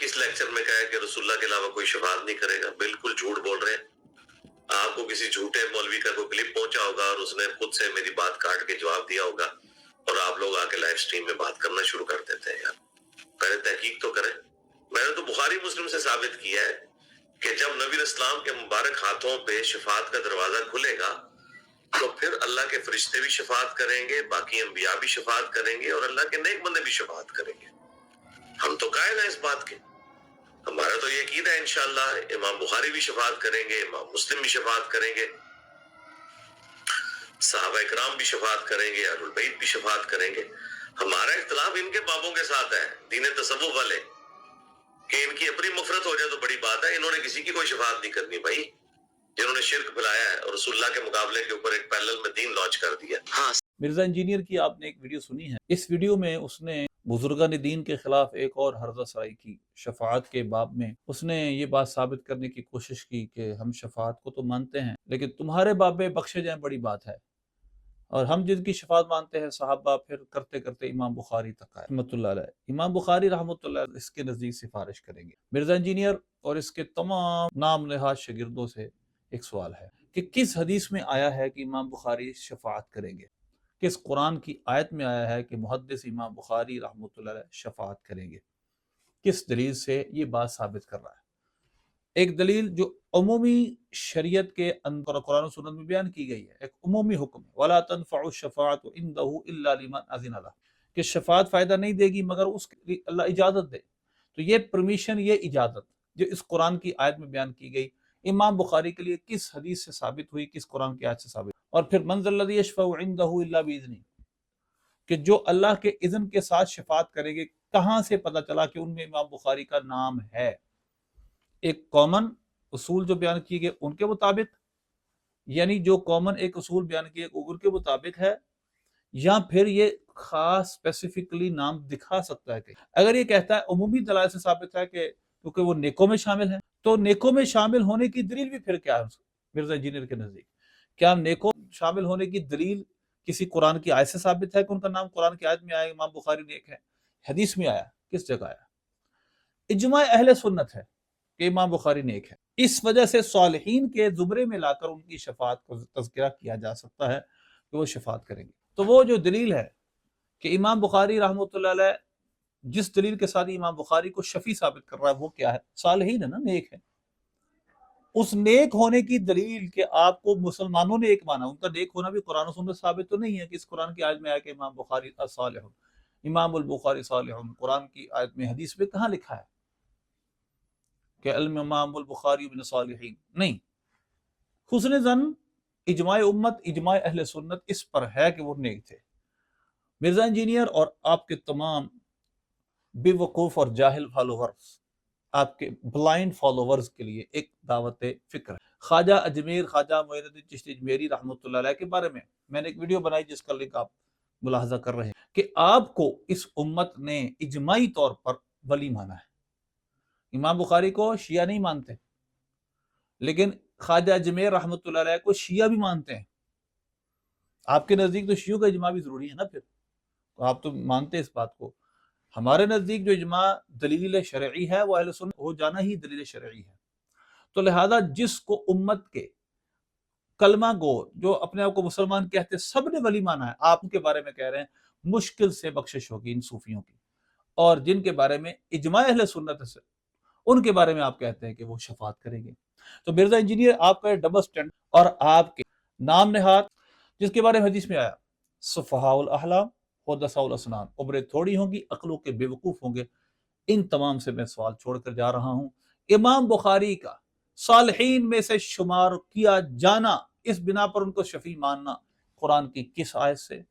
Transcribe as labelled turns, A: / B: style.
A: किस लेक्चर में कहा है कि रसूलुल्लाह के अलावा कोई शफाअत नहीं करेगा? बिल्कुल झूठ बोल रहे हैं। आपको किसी झूठे मौलवी का कोई क्लिप पहुंचा होगा और उसने खुद से मेरी बात काट के जवाब दिया होगा और आप लोग आके लाइव स्ट्रीम में बात करना शुरू कर देते हैं। यार पहले तहकीक तो करें। मैंने तो बुखारी मुस्लिम से साबित किया है कि जब नबी इस्लाम के मुबारक हाथों पे शफाअत का दरवाजा खुलेगा तो फिर अल्लाह के फरिश्ते भी शफाअत करेंगे, बाकी अंबिया भी शफाअत करेंगे और अल्लाह के नेक बंदे भी शफाअत करेंगे। हम तो कायल हैं इस बात के। हमारा तो ये कीदा है इंशाअल्लाह इमाम बुखारी भी शफाअत करेंगे, इमाम मुस्लिम भी शफाअत करेंगे, सहाबा इकराम भी शफाअत करेंगे, अहलुल बैत भी शफाअत करेंगे। हमारा इख्तिलाफ इनके बाबों के साथ है, दीन तसव्वुफ वाले, कि इनकी अपनी मफरत हो जाए तो बड़ी बात है। इन्होंने किसी की कोई शफाअत नहीं करनी भाई, जिन्होंने शिर्क फैलाया है और रसूलुल्लाह के मुकाबले के ऊपर एक पैरेलल में दीन लॉन्च कर दिया। हाँ,
B: मिर्जा इंजीनियर की आपने एक वीडियो सुनी है। इस वीडियो में उसने बुजुर्गान दीन के खिलाफ एक और हर्जा सराई की। शफाअत के बाब में उसने ये बात साबित करने की कोशिश की कि हम शफाअत को तो मानते हैं लेकिन तुम्हारे बाब में बख्शे जाए बड़ी बात है, और हम जिनकी शफाअत मानते हैं सहाबा, फिर करते करते इमाम बुखारी तक आए रहमतुल्लाह अलैह। इमाम बुखारी रहमतुल्लाह अलैह इसके नज़दीक सिफारिश करेंगे। मिर्जा इंजीनियर और इसके तमाम नाम नहाद शागिर्दों से एक सवाल है कि किस हदीस में आया है कि इमाम बुखारी शफाअत करेंगे? किस कुरान की आयत में आया है कि मुहद्दिस इमाम बुखारी रहमतुल्लाह अलैह शफाअत करेंगे? किस दलील से ये बात साबित कर रहा है? एक दलील जो उमूमी शरीयत के अंदर कुरान और सुन्नत में बयान की गई है, एक उमूमी हुक्म, वला तनफ़उ शफ़ाअतु इंदहु इल्ला लिमन अज़िन लह, कि शफाअत फ़ायदा नहीं देगी मगर उसके अल्लाह इजाज़त दे। तो ये परमिशन, ये इजाज़त जो इस कुरान की आयत में बयान की गई, इमाम बुखारी के लिए किस हदीस से साबित हुई, किस कुरान की आयत से साबित? और फिर मन ज़ल्लज़ी यशफ़उ इंदहु इल्ला बिइज़्निही, कि जो अल्लाह के इज़्न के साथ शफाअत करेंगे, कहाँ से पता चला कि उनमें इमाम बुखारी का नाम है? एक कॉमन उसूल जो बयान किए गए उनके मुताबिक, यानी जो कॉमन एक उसूल बयान किए उनके मुताबिक है, या फिर ये खास स्पेसिफिकली नाम दिखा सकता है? कि अगर ये कहता है उमूमी दलाल से साबित है कि क्योंकि वो नेकों में शामिल है, तो नेकों में शामिल होने की दलील भी फिर क्या है मिर्जा इंजीनियर के नजदीक? क्या नेकों शामिल होने की दलील किसी कुरान की आयत से साबित है कि उनका नाम कुरान की आयत में आया इमाम बुखारी नेक है? हदीस में आया? किस जगह आया? इजमा अहले सुन्नत है कि इमाम बुखारी नेक है। इस वजह से सालिहीन के जुमरे में लाकर उनकी शफाअत को तज़किरा किया जा सकता है कि वो शफाअत करेंगे। तो वो जो दलील है कि इमाम बुखारी रहमतुल्लाह अलैह जिस दलील के साथ इमाम बुखारी को शफी साबित कर रहा है वो क्या है? सालिहीन है ना, नेक है। उस नेक होने की दलील के आपको मुसलमानों ने एक माना, उनका नेक होना भी कुरान और सुन्नत साबित तो नहीं है कि इस कुरान की आयत में आया कि इमाम बुखारी सालिहुन, इमामुल बुखारी सालिहुन। कुरान की आयत में हदीस में कहाँ लिखा है कि अल इमामुल बुखारी बिन सालिहीन? नहीं। हुस्न ज़न इजमाए उम्मत, इजमाए अहले सुन्नत इस पर है कि वो नेक थे। मिर्जा इंजीनियर और आपके तमाम बेवकूफ़ और जाहिल फॉलोवर्स, आपके ब्लाइंड फॉलोवर्स के लिए एक दावत फिक्र है। ख्वाजा अजमेर, ख्वाजा मोइनुद्दीन चिश्ती अजमेरी रहमतुल्लाह अलैह के बारे में मैंने एक वीडियो बनाई जिसका लिंक आप मुलाहजा कर रहे हैं कि आपको इस उम्मत ने इजमाई तौर पर वली माना है। इमाम बुखारी को शिया नहीं मानते, लेकिन ख्वाजा अजमेर रहमतुल्लाह अलैह को शिया भी मानते हैं। आपके नज़दीक तो शियों का इजमा भी ज़रूरी है ना, फिर तो आप तो मानते हैं इस बात को। हमारे नज़दीक जो इजमा दलील शरई है वो अहले सुन्नत हो जाना ही दलील शरई है। तो लिहाजा जिसको उम्मत के कलमा गो जो अपने आप को मुसलमान कहते सब ने वली माना है, आप उनके बारे में कह रहे हैं मुश्किल से बख्शिश होगी इन सूफियों की, और जिनके बारे में इजमा अहले सुन्नत से उनके बारे में आप कहते हैं कि वो शफाअत करेंगे। तो मिर्जा इंजीनियर आपका डबल स्टैंड और आपके नाम नहाद जिसके बारे में हदीस में आया सुफहाउल अहलाम हुदसाउल असनान, उम्रें थोड़ी होंगी, अक्लों के बेवकूफ होंगे, इन तमाम से मैं सवाल छोड़कर जा रहा हूं। इमाम बुखारी का सालिहीन में से शुमार किया जाना, इस बिना पर उनको शफी मानना कुरान की किस आयत से,